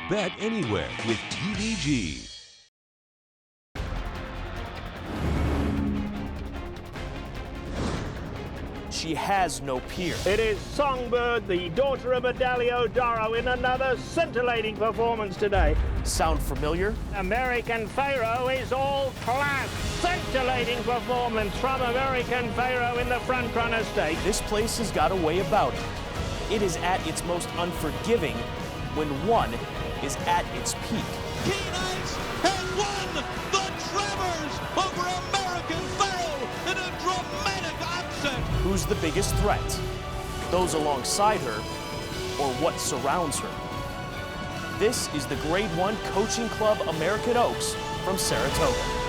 Bet anywhere with TVG. She has no peer. It is Songbird, the daughter of Adalio Doro, in another scintillating performance today. Sound familiar? American Pharaoh is all class. Scintillating performance from American Pharaoh in the front runner stake. This place has got a way about it. It is at its most unforgiving when one is at its peak. Keen Ice has won the Tremors over American Pharaoh in a dramatic upset. Who's the biggest threat? Those alongside her, or what surrounds her? This is the Grade 1 Coaching Club American Oaks from Saratoga.